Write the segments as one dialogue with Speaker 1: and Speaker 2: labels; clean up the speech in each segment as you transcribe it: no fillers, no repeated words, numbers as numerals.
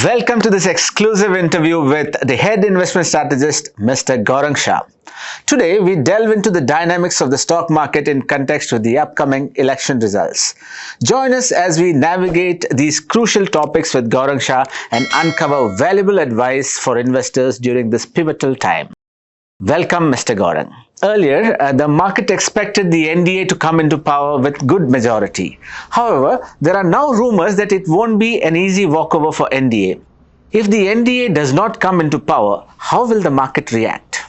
Speaker 1: Welcome to this exclusive interview with the head investment strategist, Mr. Gaurang Shah. Today, we delve into the dynamics of the stock market in context with the upcoming election results. Join us as we navigate these crucial topics with Gaurang Shah and uncover valuable advice for investors during this pivotal time. Welcome, Mr. Gaurang. Earlier, the market expected the NDA to come into power with good majority. However, there are now rumors that it won't be an easy walkover for NDA. If the NDA does not come into power, how will the market react?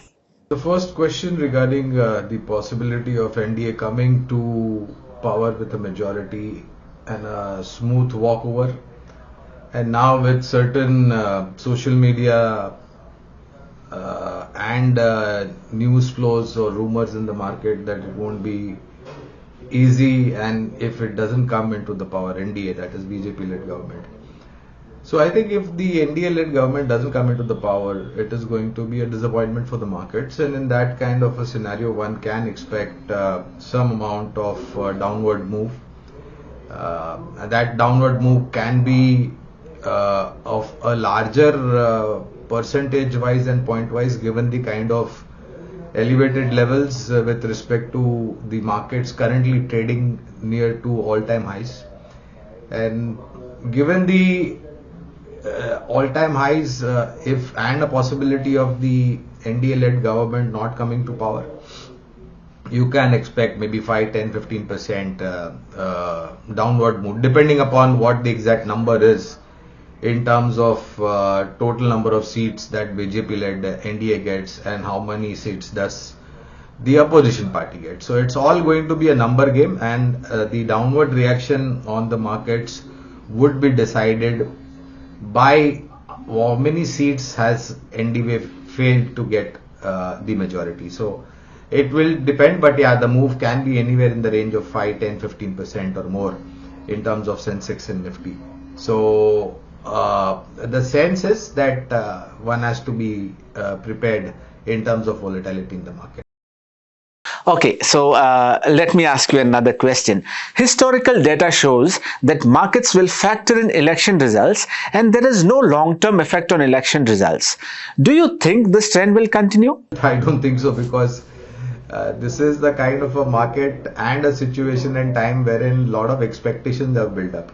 Speaker 2: The first question regarding the possibility of NDA coming to power with a majority and a smooth walkover, and now with certain social media and news flows or rumors in the market that it won't be easy, and if it doesn't come into the power, NDA, that is BJP-led government. So I think if the NDA-led government doesn't come into the power, it is going to be a disappointment for the markets, and in that kind of a scenario, one can expect some amount of downward move. That downward move can be of a larger percentage-wise and point-wise, given the kind of elevated levels with respect to the markets currently trading near to all-time highs, and given the all-time highs, if and a possibility of the NDA-led government not coming to power, you can expect maybe 5, 10, 15% downward move, depending upon what the exact number is in terms of total number of seats that BJP-led NDA gets and how many seats does the opposition party get. So it's all going to be a number game, and the downward reaction on the markets would be decided by how many seats has NDA failed to get the majority. So it will depend, but yeah, the move can be anywhere in the range of 5, 10, 15% or more in terms of Sensex and Nifty. So the sense is that one has to be prepared in terms of volatility in the market.
Speaker 1: Okay, so let me ask you another question. Historical data shows that markets will factor in election results and there is no long-term effect on election results. Do you think this trend will continue?
Speaker 2: I don't think so, because this is the kind of a market and a situation and time wherein a lot of expectations are built up.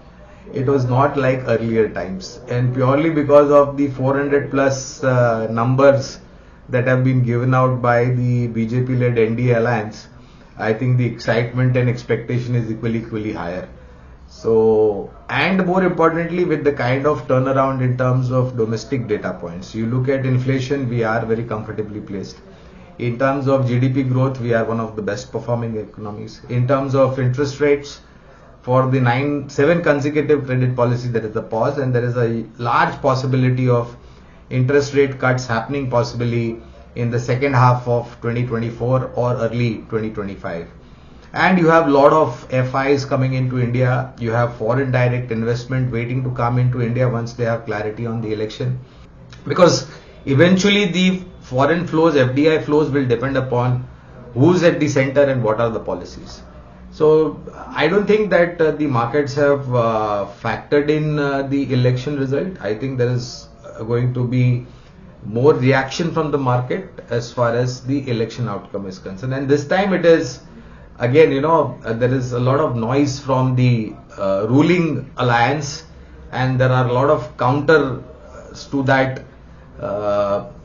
Speaker 2: It was not like earlier times, and purely because of the 400 plus numbers that have been given out by the BJP-led NDA alliance, I think the excitement and expectation is equally higher. So, and more importantly, with the kind of turnaround in terms of domestic data points, you look at inflation, we are very comfortably placed. In terms of GDP growth, we are one of the best performing economies. In terms of interest rates, for the 7 consecutive credit policy, there is a pause, and there is a large possibility of interest rate cuts happening possibly in the second half of 2024 or early 2025. And you have a lot of FIs coming into India. You have foreign direct investment waiting to come into India once they have clarity on the election, because eventually the foreign flows, FDI flows, will depend upon who's at the center and what are the policies. So I don't think that the markets have factored in the election result. I think there is going to be more reaction from the market as far as the election outcome is concerned. And this time it is, again, there is a lot of noise from the ruling alliance, and there are a lot of counters to that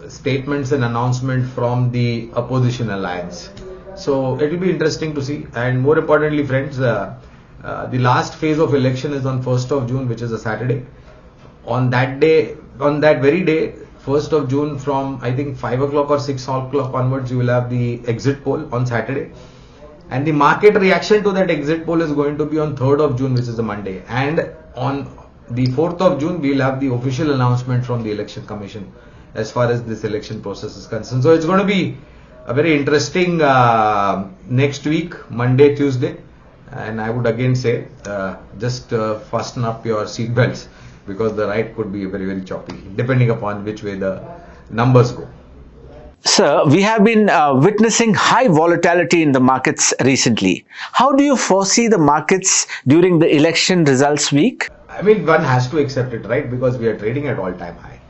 Speaker 2: statements and announcement from the opposition alliance. So it will be interesting to see. And more importantly, friends, the last phase of election is on 1st of June, which is a Saturday. On that day, on that very day, 1st of June, from I think 5 o'clock or 6 o'clock onwards, you will have the exit poll on Saturday. And the market reaction to that exit poll is going to be on 3rd of June, which is a Monday. And on the 4th of June, we will have the official announcement from the Election Commission as far as this election process is concerned. So it's going to be a very interesting next week, Monday, Tuesday, and I would again say just fasten up your seat belts, because the ride could be very choppy depending upon which way the numbers go.
Speaker 1: Sir, we have been witnessing high volatility in the markets recently. How do you foresee the markets during the election results week?
Speaker 2: I mean, one has to accept it, right? Because we are trading at all-time high.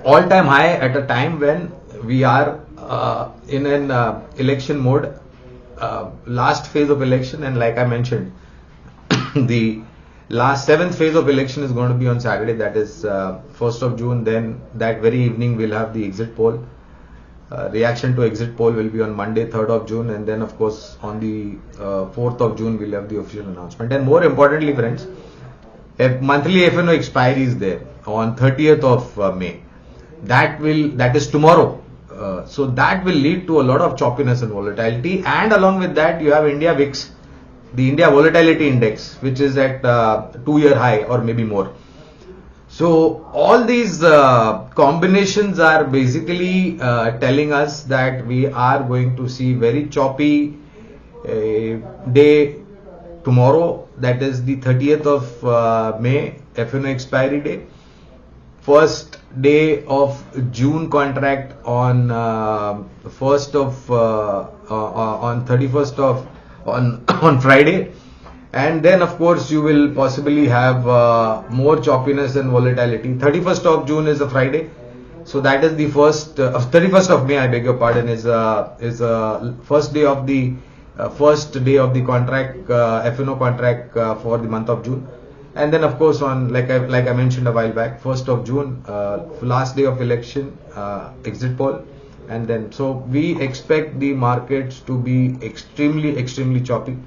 Speaker 2: All-time high at a time when we are in an election mode, last phase of election, and like I mentioned, the last seventh phase of election is going to be on Saturday, that is 1st of June. Then that very evening we'll have the exit poll. Reaction to exit poll will be on Monday, 3rd of June, and then of course on the 4th of June we'll have the official announcement. And more importantly, friends, a monthly FNO expiry is there on 30th of May. That is tomorrow. So that will lead to a lot of choppiness and volatility. And along with that, you have India VIX, the India Volatility Index, which is at 2-year high or maybe more. So all these combinations are basically telling us that we are going to see very choppy day tomorrow, that is the 30th of May, FNO expiry day. First day of June contract on 31st of on Friday. And then of course you will possibly have more choppiness and volatility. 31st of June is a Friday, so that is the 31st of May, I beg your pardon, is first day of the contract, FNO contract for the month of June. And then of course on, like I mentioned a while back, 1st of June, last day of election, exit poll. And then so we expect the markets to be extremely choppy.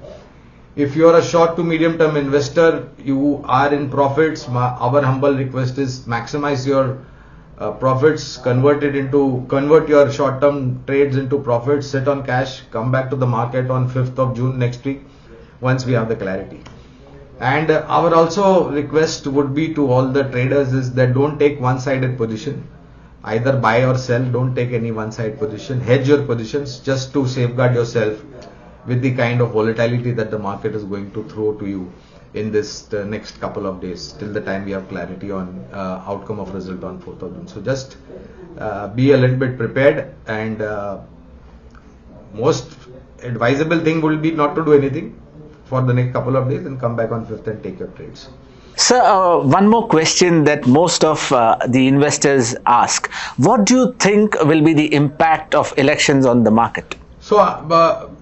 Speaker 2: If you are a short to medium term investor, you are in profits, our humble request is maximize your profits, convert your short term trades into profits, sit on cash, come back to the market on 5th of June next week once we have the clarity. And our also request would be to all the traders is that don't take one-sided position, either buy or sell. Don't take any one-sided position. Hedge your positions just to safeguard yourself with the kind of volatility that the market is going to throw to you in this next couple of days till the time we have clarity on outcome of result on 4th of June. So just be a little bit prepared, and most advisable thing will be not to do anything for the next couple of days and come back on 5th and take your trades.
Speaker 1: Sir, one more question that most of the investors ask. What do you think will be the impact of elections on the market?
Speaker 2: So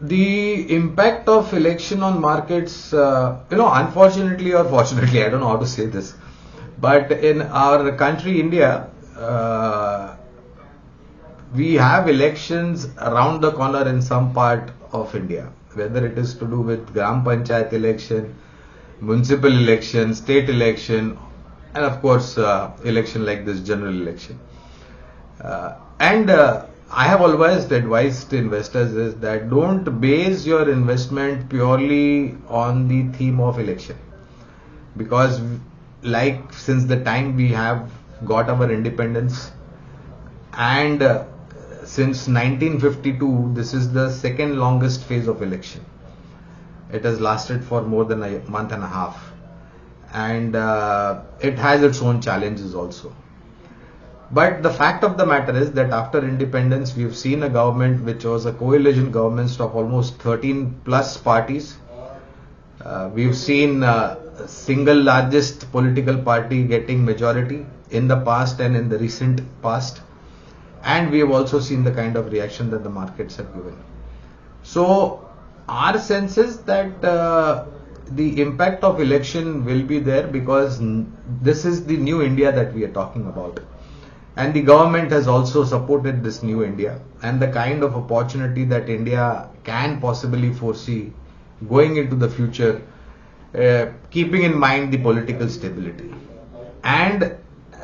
Speaker 2: the impact of election on markets, unfortunately or fortunately, I don't know how to say this, but in our country, India, we have elections around the corner in some part of India, whether it is to do with Gram Panchayat election, municipal election, state election, and of course election like this, general election. I have always advised investors is that don't base your investment purely on the theme of election, because like since the time we have got our independence, and since 1952, this is the second longest phase of election. It has lasted for more than a month and a half, and it has its own challenges also. But the fact of the matter is that after independence, we've seen a government which was a coalition government of almost 13 plus parties. We've seen single largest political party getting majority in the past and in the recent past. And we have also seen the kind of reaction that the markets have given. So our sense is that the impact of election will be there, because this is the new India that we are talking about. And the government has also supported this new India and the kind of opportunity that India can possibly foresee going into the future, keeping in mind the political stability and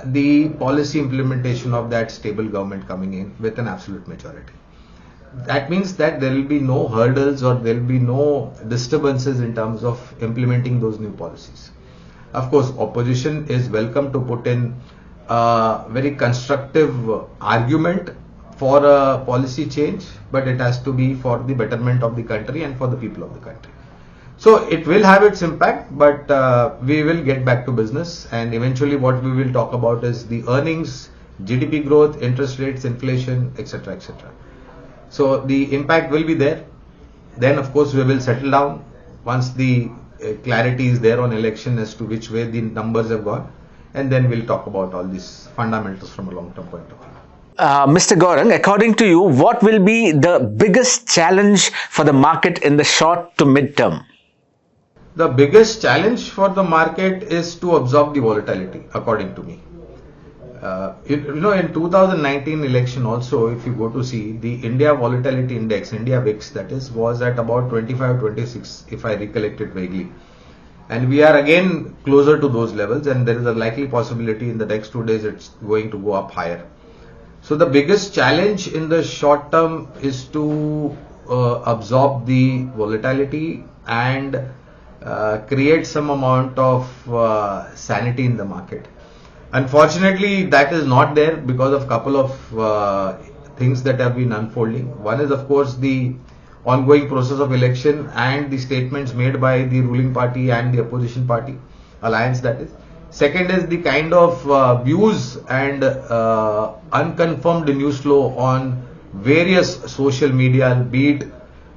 Speaker 2: the policy implementation of that stable government coming in with an absolute majority. That means that there will be no hurdles or there will be no disturbances in terms of implementing those new policies. Of course, opposition is welcome to put in very constructive argument for a policy change, but it has to be for the betterment of the country and for the people of the country. So it will have its impact, but we will get back to business, and eventually what we will talk about is the earnings, GDP growth, interest rates, inflation, etc., etc. So the impact will be there. Then of course we will settle down once the clarity is there on election as to which way the numbers have gone, and then we'll talk about all these fundamentals from a long-term point of view.
Speaker 1: Mr. Gaurang, according to you, what will be the biggest challenge for the market in the short to mid term?
Speaker 2: The biggest challenge for the market is to absorb the volatility, according to me. In 2019 election also, if you go to see, the India Volatility Index, India VIX that is, was at about 25, 26, if I recollect it vaguely. And we are again closer to those levels, and there is a likely possibility in the next 2 days it's going to go up higher. So the biggest challenge in the short term is to absorb the volatility and create some amount of sanity in the market. Unfortunately, that is not there because of a couple of things that have been unfolding. One is, of course, the ongoing process of election and the statements made by the ruling party and the opposition party, alliance that is. Second is the kind of views and unconfirmed news flow on various social media, be it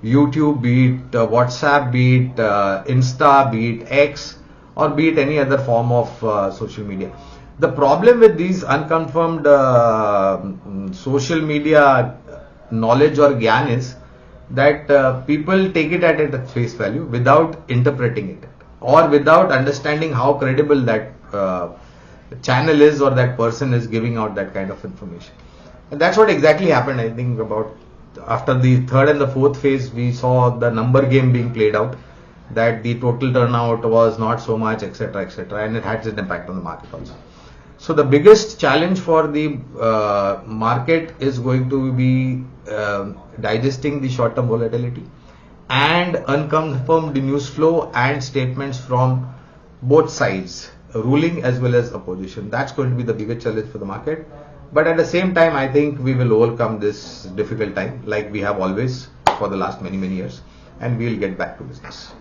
Speaker 2: YouTube, be it WhatsApp, be it Insta, be it X, or be it any other form of social media. The problem with these unconfirmed social media knowledge or gyan is that people take it at its face value without interpreting it or without understanding how credible that channel is or that person is giving out that kind of information. And that's what exactly happened, I think, about after the third and the fourth phase. We saw the number game being played out, that the total turnout was not so much, etc., etc., and it had an impact on the market also. So the biggest challenge for the market is going to be digesting the short-term volatility and unconfirmed news flow and statements from both sides, ruling as well as opposition. That's going to be the biggest challenge for the market. But at the same time, I think we will overcome this difficult time like we have always for the last many years, and we'll get back to business.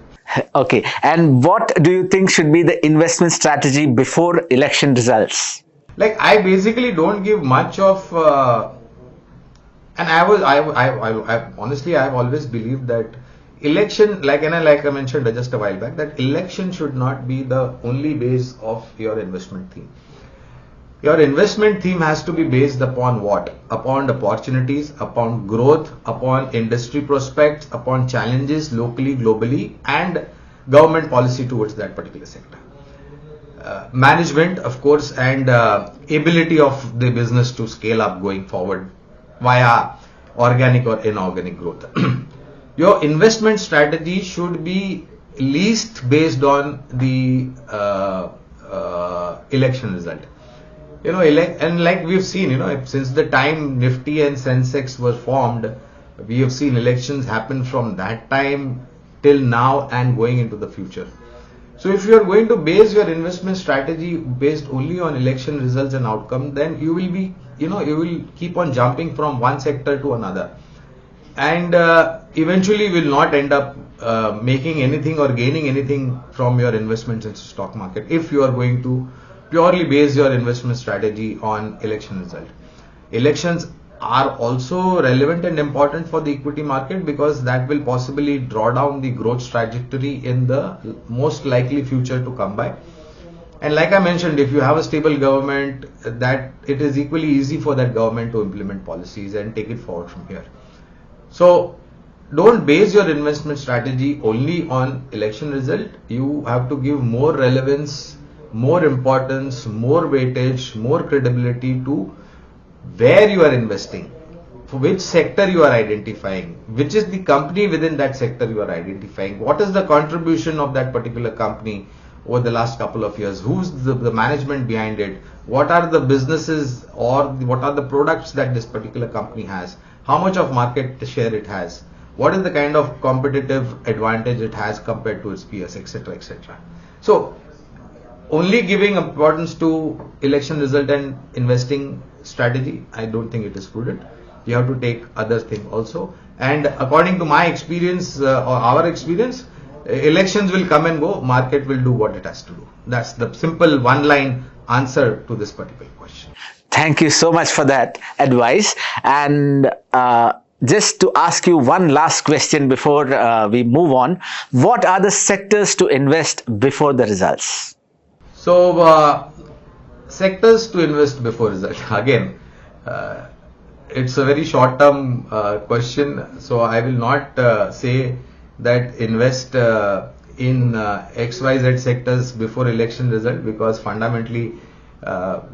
Speaker 1: Okay, and what do you think should be the investment strategy before election results?
Speaker 2: Like, I basically don't give much of, and I honestly, I've always believed that election, like I mentioned just a while back, that election should not be the only base of your investment theme. Your investment theme has to be based upon what? Upon opportunities, upon growth, upon industry prospects, upon challenges locally, globally, and government policy towards that particular sector. Management, of course, and ability of the business to scale up going forward via organic or inorganic growth. Your investment strategy should be least based on the election result. And like we've seen, since the time Nifty and Sensex were formed, we have seen elections happen from that time till now and going into the future. So if you are going to base your investment strategy based only on election results and outcome, then you will be, you will keep on jumping from one sector to another, and eventually will not end up making anything or gaining anything from your investments in the stock market if you are going to purely base your investment strategy on election result. Elections are also relevant and important for the equity market because that will possibly draw down the growth trajectory in the most likely future to come by. And like I mentioned, if you have a stable government, that it is equally easy for that government to implement policies and take it forward from here. So don't base your investment strategy only on election result. You have to give more relevance, more importance, more weightage, more credibility to where you are investing, for which sector you are identifying, which is the company within that sector you are identifying, what is the contribution of that particular company over the last couple of years, who's the management behind it, what are the businesses or what are the products that this particular company has, how much of market share it has, what is the kind of competitive advantage it has compared to its peers, etc., etc. So only giving importance to election result and investing strategy, I don't think it is prudent. You have to take other things also. And according to my experience or our experience, elections will come and go, market will do what it has to do. That's the simple one-line answer to this particular question.
Speaker 1: Thank you so much for that advice. And just to ask you one last question before we move on. What are the sectors to invest before the results?
Speaker 2: So, sectors to invest before result. Again, it's a very short-term question. So, I will not say that invest in XYZ sectors before election result, because fundamentally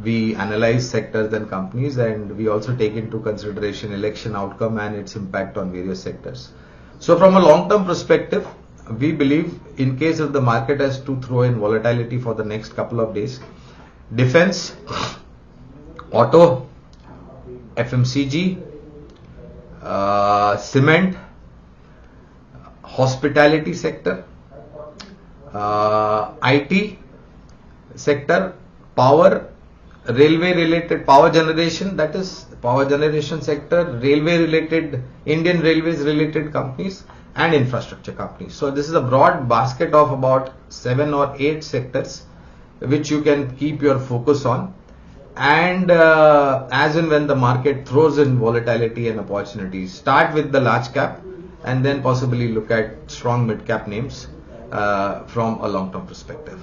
Speaker 2: we analyze sectors and companies, and we also take into consideration election outcome and its impact on various sectors. So, from a long-term perspective, we believe in case if the market has to throw in volatility for the next couple of days, defense, auto, FMCG, cement, hospitality sector, IT sector, power, railway related power generation, that is power generation sector, railway related, Indian Railways related companies, and infrastructure companies. So this is a broad basket of about 7 or 8 sectors which you can keep your focus on, and as and when the market throws in volatility and opportunities, start with the large cap and then possibly look at strong mid cap names from a long term perspective.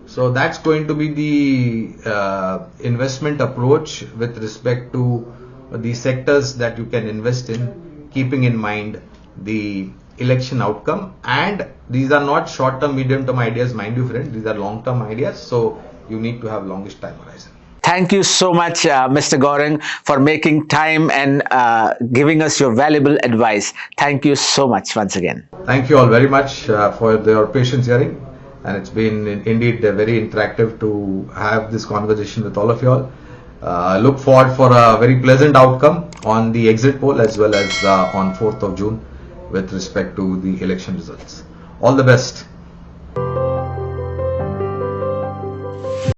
Speaker 2: So that's going to be the investment approach with respect to the sectors that you can invest in, keeping in mind the election outcome. And these are not short term, medium term ideas, mind you friends, these are long term ideas, so you need to have longest time horizon.
Speaker 1: Thank you so much, Mr. Gaurang, for making time and giving us your valuable advice. Thank you so much once again.
Speaker 2: Thank you all very much for your patience hearing, and it's been indeed very interactive to have this conversation with all of you all. Look forward for a very pleasant outcome on the exit poll as well as on 4th of June with respect to the election results. All the best.